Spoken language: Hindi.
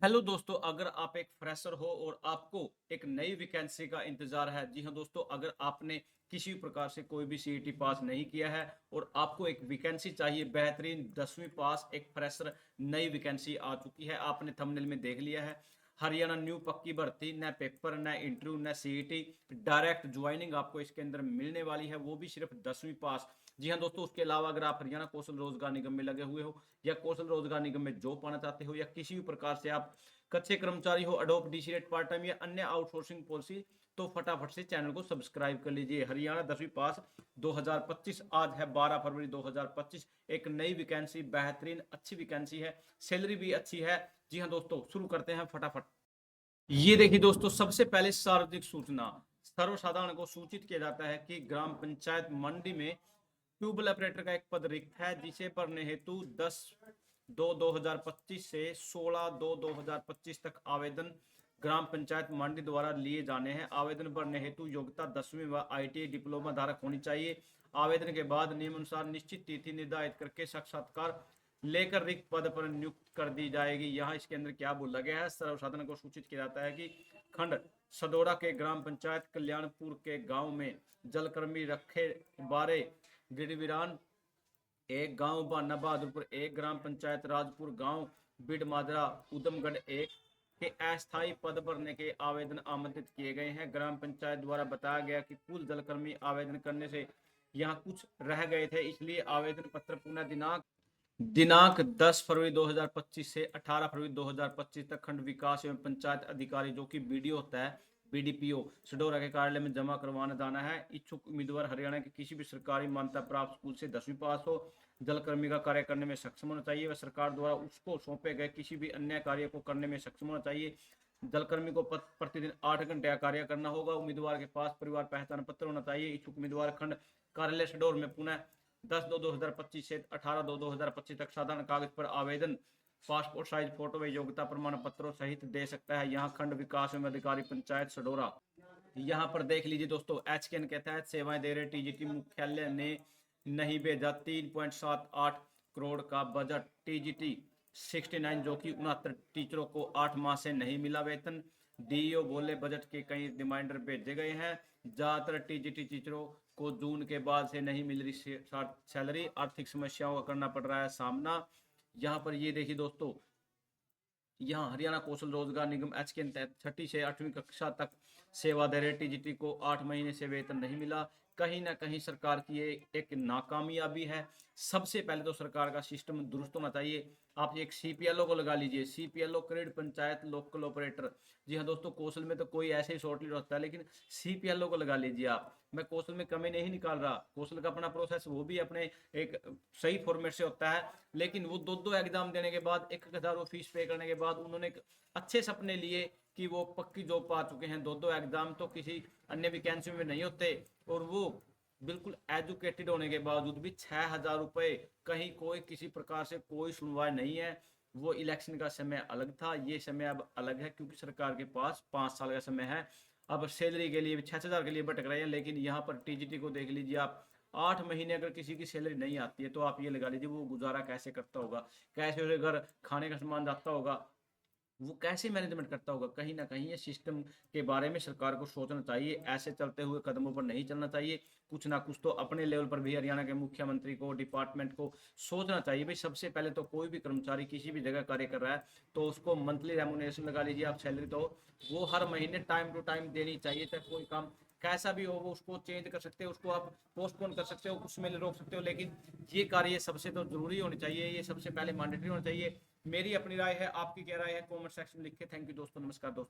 हेलो दोस्तों, अगर आप एक फ्रेशर हो और आपको एक नई वैकेंसी का इंतजार है। जी हाँ दोस्तों, अगर आपने किसी भी प्रकार से कोई भी सीईटी पास नहीं किया है और आपको एक वैकेंसी चाहिए बेहतरीन 10वीं पास एक फ्रेशर नई वैकेंसी आ चुकी है। आपने थंबनेल में देख लिया है। हरियाणा न्यू पक्की भर्ती, न पेपर न इंटरव्यू न सीईटी, डायरेक्ट ज्वाइनिंग आपको इसके अंदर मिलने वाली है, वो भी सिर्फ 10वीं पास। जी हाँ दोस्तों, उसके अलावा अगर आप हरियाणा कौशल रोजगार निगम में लगे हुए हो या कौशल रोजगार निगम में जॉब पाना चाहते हो या किसी भी प्रकार से आप कच्चे कर्मचारी हो, Adobe DC rate part time या अन्य आउटसोर्सिंग पॉलिसी, तो फटाफट से चैनल को सब्सक्राइब कर लीजिए। हरियाणा 10वीं पास 2025, आज है 12 फरवरी 2025। एक नई वैकेंसी, बेहतरीन अच्छी वैकेंसी है, सैलरी भी अच्छी है। जी हाँ दोस्तों, शुरू करते हैं फटाफट। ये देखिए दोस्तों, सबसे पहले सार्वजनिक सूचना। सर्वसाधारण को सूचित किया जाता है कि ग्राम पंचायत मंडी में ट्यूबवेल ऑपरेटर का एक पद रिक्त है, जिसे भरने हेतु 10/2/2025 से 16/2/2025 तक आवेदन ग्राम पंचायत मंडी द्वारा लिए जाने हैं। आवेदन भरने हेतु योग्यता 10वीं व आईटीआई डिप्लोमा धारक होनी चाहिए। आवेदन के बाद नियमानुसार निश्चित तिथि निर्धारित करके साक्षात्कार लेकर रिक्त पद पर नियुक्त कर दी जाएगी। यहाँ इसके अंदर क्या बोला गया है, सर्वसाधारण को सूचित किया जाता है कि खंड सदोड़ा के ग्राम पंचायत कल्याणपुर के गांव में जलकर्मी रखे बारे गिरविरान एक, गांव बाना बहादुरपुर एक, ग्राम पंचायत राजपुर गांव बिड माजरा उधमगढ़ एक के अस्थायी पद भरने के आवेदन आमंत्रित किए गए हैं। ग्राम पंचायत द्वारा बताया गया कि कुल जलकर्मी आवेदन करने से यहाँ कुछ रह गए थे, इसलिए आवेदन पत्र पुनः दिनांक 10 फरवरी 2025 से 18 फरवरी 2025 तक खंड विकास एवं पंचायत अधिकारी, जो कि बीडीओ होता है, बीडीपीओ सडोरा के कार्यालय में जमा करवाना जाना है। इच्छुक उम्मीदवार हरियाणा के किसी भी सरकारी मान्यता प्राप्त स्कूल से 10वीं पास हो, जलकर्मी का कार्य करने में सक्षम होना चाहिए व सरकार द्वारा उसको सौंपे गए किसी भी अन्य कार्य को करने में सक्षम होना चाहिए। जलकर्मी को प्रतिदिन 8 घंटे का कार्य करना होगा। उम्मीदवार के पास परिवार पहचान पत्र होना चाहिए। इच्छुक उम्मीदवार खंड कार्यालय सडोर में पुनः 10/2/2025 से 18/2/2025 तक साधारण कागज पर आवेदन पासपोर्ट साइज फोटो व योग्यता प्रमाण पत्रों सहित दे सकता है। यहाँ खंड विकास एवं अधिकारी पंचायत सडोरा। यहाँ पर देख लीजिए दोस्तों, एचकेएन के तहत सेवाएं दे रहे टीजीटी मुख्यालय ने नहीं भेजा 3.78 करोड़ का बजट। टीजीटी 69, जो कि 69 टीचरों को 8 माह से नहीं मिला वेतन। डीईओ बोले बजट के कई रिमाइंडर भेजे गए हैं। ज्यादातर टीजीटी टीचरों को जून के बाद से नहीं मिल रही सैलरी, आर्थिक समस्याओं का करना पड़ रहा है सामना। यहाँ पर ये देखिए दोस्तों, यहाँ हरियाणा कौशल रोजगार निगम एच के तहत 6ठी से 8वीं कक्षा तक सेवा दे रहे टीजीटी को 8 महीने से वेतन नहीं मिला। कहीं ना कहीं सरकार की ये एक नाकामयाबी है। सबसे पहले तो सरकार का सिस्टम दुरुस्त होना चाहिए। आप एक सीपीएलओ को लगा लीजिए, सीपीएलओ क्रेड पंचायत लोकल ऑपरेटर। जी हाँ दोस्तों, कौशल में तो कोई ऐसे ही शॉर्ट लिस्ट होता है, लेकिन सीपीएलओ को लगा लीजिए आप। मैं कौशल में कमी नहीं निकाल रहा, कौशल का अपना प्रोसेस वो भी अपने एक सही फॉर्मेट से होता है, लेकिन वो दो दो एग्जाम देने के बाद 1,000 फीस पे करने के बाद उन्होंने अच्छे सपने लिए कि वो पक्की जॉब पा चुके हैं। दो दो एग्जाम तो किसी अन्य वैकेंसी में नहीं होते, और वो बिल्कुल एजुकेटेड होने के बावजूद भी 6,000 रुपए, कहीं कोई किसी प्रकार से कोई सुनवाई नहीं है। वो इलेक्शन का समय अलग था, ये समय अब अलग है, क्योंकि सरकार के पास 5 साल का समय है। अब सैलरी के लिए 6,000 के लिए भटक रहे हैं, लेकिन यहाँ पर टीजीटी को देख लीजिए आप। 8 महीने अगर किसी की सैलरी नहीं आती है, तो आप ये लगा लीजिए वो गुजारा कैसे करता होगा, कैसे उसे घर खाने का सामान जाता होगा, वो कैसे मैनेजमेंट करता होगा। कहीं ना कहीं ये सिस्टम के बारे में सरकार को सोचना चाहिए। ऐसे चलते हुए कदमों पर नहीं चलना चाहिए। कुछ ना कुछ तो अपने लेवल पर भी हरियाणा के मुख्यमंत्री को, डिपार्टमेंट को सोचना चाहिए। भाई सबसे पहले तो कोई भी कर्मचारी किसी भी जगह कार्य कर रहा है, तो उसको मंथली रेमुनेशन लगा लीजिए आप, सैलरी तो वो हर महीने टाइम टू टाइम देनी चाहिए। चाहे कोई काम कैसा भी हो, वो उसको चेंज कर सकते हो, उसको आप पोस्टपोन कर सकते हो, उसमें रोक सकते हो, लेकिन ये कार्य सबसे तो जरूरी होनी चाहिए, ये सबसे पहले मैंडेटरी होना चाहिए। मेरी अपनी राय है, आपकी क्या राय है, कमेंट सेक्शन में लिखे। थैंक यू दोस्तों, नमस्कार दोस्तों।